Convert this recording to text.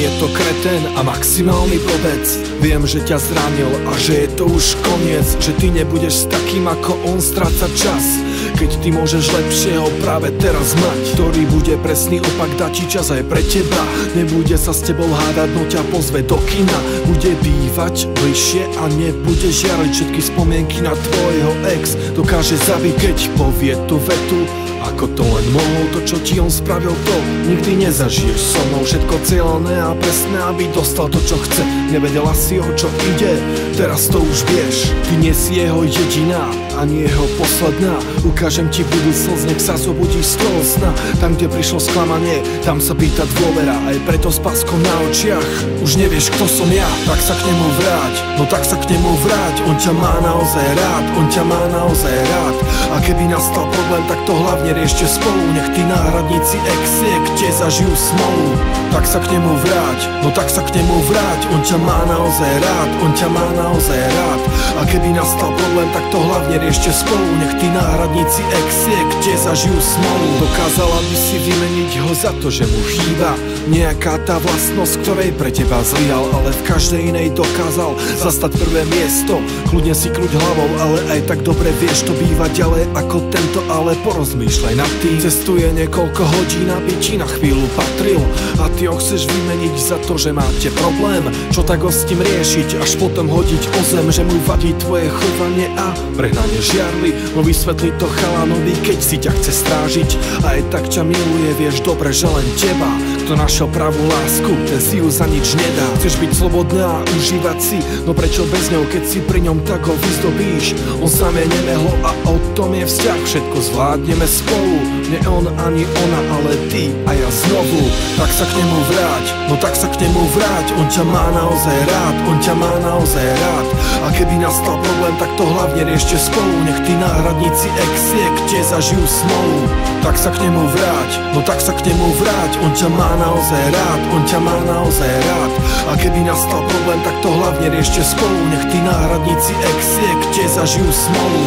je to kretén a maximálny blbec. Viem, že ťa zranil a že je to už koniec, že ty nebudeš s takým ako on strácať čas, keď ty môžeš lepšieho práve teraz mať, ktorý bude presný opak, dá ti čas aj pre teba. Nebude sa s tebou hádať, no ťa pozve do kina, bude bývať bližšie a nebude žiariť. Všetky spomienky na tvojho ex dokáže zabiť, keď povie tú vetu: ako to len mohol, to čo ti on spravil, to nikdy nezažiješ so mnou. Všetko cieľné a presné, aby dostal to čo chce. Nevedela si, o čo ide, teraz to už vieš. Ty nie si jeho jediná, ani jeho posledná. Ukážem ti budúcnosť, nech sa zobudíš z toho sna. Tam, kde prišlo sklamanie, tam sa pýta dôvera. Aj preto s páskou na očiach už nevieš, kto som ja. Tak sa k nemu vráť, no tak sa k nemu vráť. On ťa má naozaj rád, on ťa má naozaj rád. A keby nastal problém, tak to hlavne riešte spolu. Nech tí náhradníci exiek tie zažijú smolu. Tak sa k nemu vráť, no tak sa k nemu vráť. On ťa má naozaj rád, on ťa má naozaj rád. A keby nastal problém, tak to hlavne riešte spolu. Nech tí náhradníci exiek tie zažijú smolu. Dokázala by si vymeniť ho za to, že mu chýba nejaká tá vlastnosť, ktorej pre teba zlyhal, ale v každej inej dokázal zastať prvé miesto. Kľudne si kľuď hlavou, ale aj tak dobre vieš, to býva ďalej ako tento, ale porozmýšľaj nad tým. Cestuje niekoľko hodín, aby ti na chvíľu patril, a ty ho chceš vymeniť za to, že máte problém. Čo tak ho s tým riešiť, až potom hodiť o zem, že mu vadí tvoje chovanie a prehnanie žiarly. No vysvetli to chalanovi, keď si ťa chce strážiť. A aj tak ťa miluje, vieš dobre, že len teba. Kto našiel pravú lásku, ten si ju za nič nedá. Chceš byť slobodná a užívať si, no prečo bez ňou, keď si pri ňom, tak ho vyzdobíš. On sám je nemehlo a o tom je vzťah. Všetko zvládneme spolu, nie on ani ona, ale ty a ja znovu. Tak sa k nemu vráť, no tak sa k nemu vráť. On ťa má naozaj rád, on ťa má naozaj rád. A keby nastal problém, tak to hlavne riešte spolu. Nech tí náhradníci exiek tie zažijú smolu. Tak sa k nemu vráť, no tak sa k nemu vráť. On ťa má naozaj rád, on ťa má naozaj rád. A keby nastal problém, tak to hlavne riešte spolu. Nech tí náhradníci exiek tie zažijú smolu.